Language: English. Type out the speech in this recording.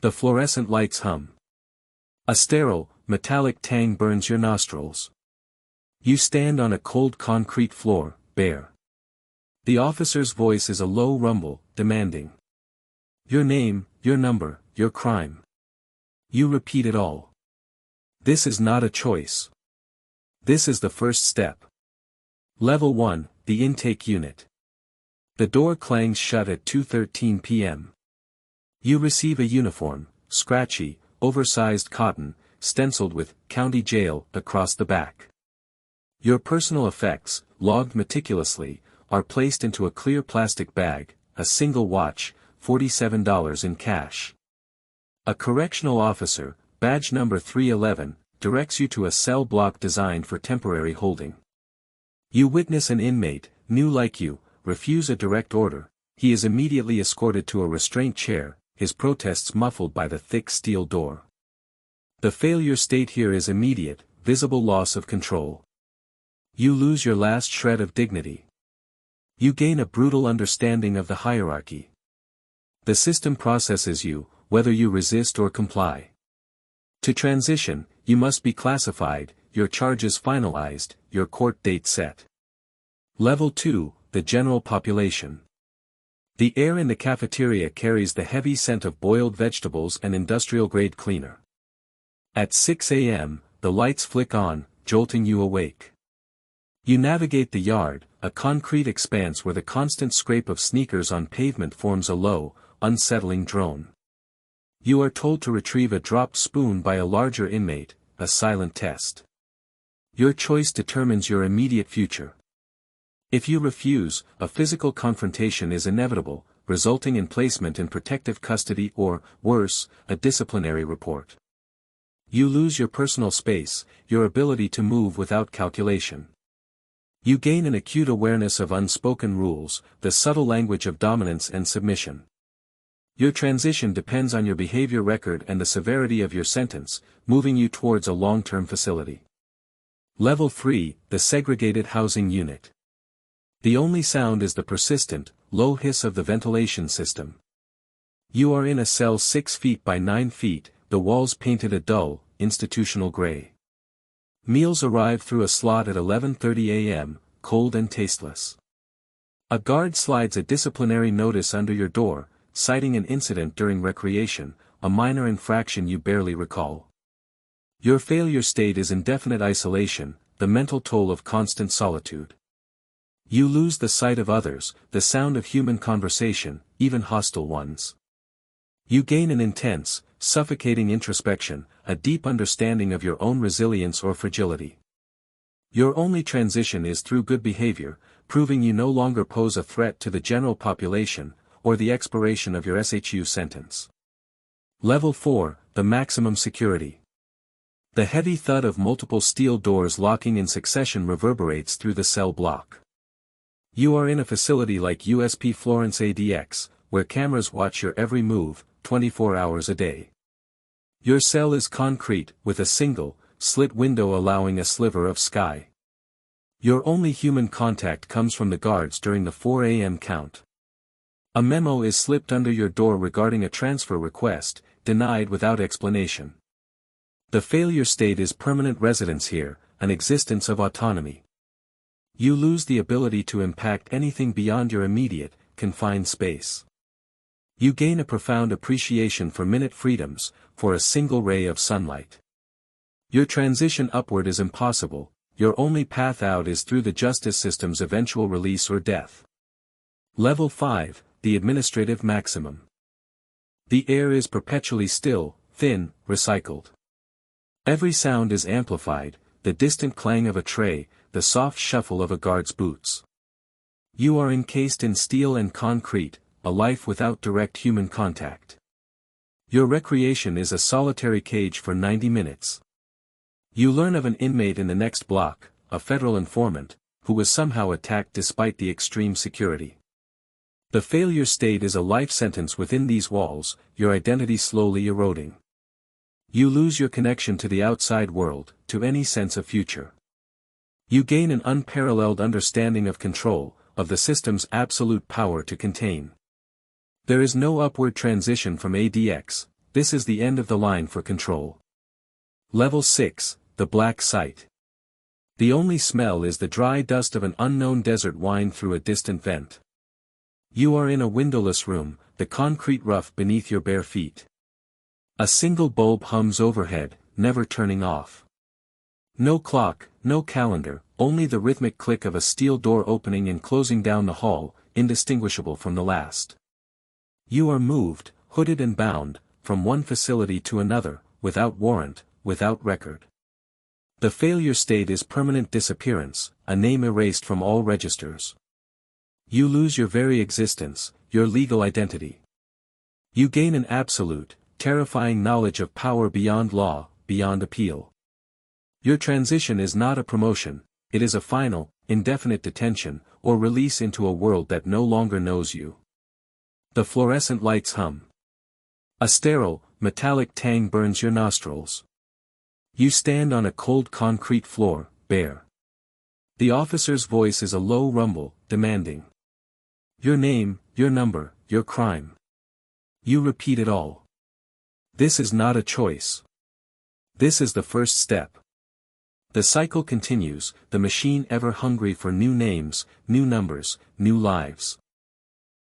The fluorescent lights hum. A sterile, metallic tang burns your nostrils. You stand on a cold concrete floor, bare. The officer's voice is a low rumble, demanding. Your name, your number, your crime. You repeat it all. This is not a choice. This is the first step. Level 1, the intake unit. The door clangs shut at 2:13 p.m. You receive a uniform, scratchy, oversized cotton, stenciled with "County Jail" across the back. Your personal effects, logged meticulously, are placed into a clear plastic bag, a single watch, $47 in cash. A correctional officer, badge number 311, directs you to a cell block designed for temporary holding. You witness an inmate, new like you, refuse a direct order. He is immediately escorted to a restraint chair, his protests muffled by the thick steel door. The failure state here is immediate, visible loss of control. You lose your last shred of dignity. You gain a brutal understanding of the hierarchy. The system processes you, whether you resist or comply. To transition, you must be classified, your charges finalized, your court date set. Level 2, the general population. The air in the cafeteria carries the heavy scent of boiled vegetables and industrial-grade cleaner. At 6 a.m., the lights flick on, jolting you awake. You navigate the yard, a concrete expanse where the constant scrape of sneakers on pavement forms a low, unsettling drone. You are told to retrieve a dropped spoon by a larger inmate, a silent test. Your choice determines your immediate future. If you refuse, a physical confrontation is inevitable, resulting in placement in protective custody or, worse, a disciplinary report. You lose your personal space, your ability to move without calculation. You gain an acute awareness of unspoken rules, the subtle language of dominance and submission. Your transition depends on your behavior record and the severity of your sentence, moving you towards a long-term facility. Level 3, the segregated housing unit. The only sound is the persistent, low hiss of the ventilation system. You are in a cell 6 feet by 9 feet, the walls painted a dull, institutional gray. Meals arrive through a slot at 11:30 a.m., cold and tasteless. A guard slides a disciplinary notice under your door, citing an incident during recreation, a minor infraction you barely recall. Your failure state is indefinite isolation, the mental toll of constant solitude. You lose the sight of others, the sound of human conversation, even hostile ones. You gain an intense, suffocating introspection, a deep understanding of your own resilience or fragility. Your only transition is through good behavior, proving you no longer pose a threat to the general population, or the expiration of your SHU sentence. Level 4, the maximum security. The heavy thud of multiple steel doors locking in succession reverberates through the cell block. You are in a facility like USP Florence ADX, where cameras watch your every move, 24 hours a day. Your cell is concrete, with a single, slit window allowing a sliver of sky. Your only human contact comes from the guards during the 4 a.m. count. A memo is slipped under your door regarding a transfer request, denied without explanation. The failure state is permanent residence here, an existence of autonomy. You lose the ability to impact anything beyond your immediate, confined space. You gain a profound appreciation for minute freedoms, for a single ray of sunlight. Your transition upward is impossible, your only path out is through the justice system's eventual release or death. Level 5, the administrative maximum. The air is perpetually still, thin, recycled. Every sound is amplified, the distant clang of a tray, the soft shuffle of a guard's boots. You are encased in steel and concrete, a life without direct human contact. Your recreation is a solitary cage for 90 minutes. You learn of an inmate in the next block, a federal informant, who was somehow attacked despite the extreme security. The failure state is a life sentence within these walls, your identity slowly eroding. You lose your connection to the outside world, to any sense of future. You gain an unparalleled understanding of control, of the system's absolute power to contain. There is no upward transition from ADX, This is the end of the line for control. Level 6, the black site. The only smell is the dry dust of an unknown desert wine through a distant vent. You are in a windowless room, the concrete rough beneath your bare feet. A single bulb hums overhead, never turning off. No clock, no calendar, only the rhythmic click of a steel door opening and closing down the hall, indistinguishable from the last. You are moved, hooded and bound, from one facility to another, without warrant, without record. The failure state is permanent disappearance, a name erased from all registers. You lose your very existence, your legal identity. You gain an absolute, terrifying knowledge of power beyond law, beyond appeal. Your transition is not a promotion, it is a final, indefinite detention, or release into a world that no longer knows you. The fluorescent lights hum. A sterile, metallic tang burns your nostrils. You stand on a cold concrete floor, bare. The officer's voice is a low rumble, demanding. Your name, your number, your crime. You repeat it all. This is not a choice. This is the first step. The cycle continues, the machine ever hungry for new names, new numbers, new lives.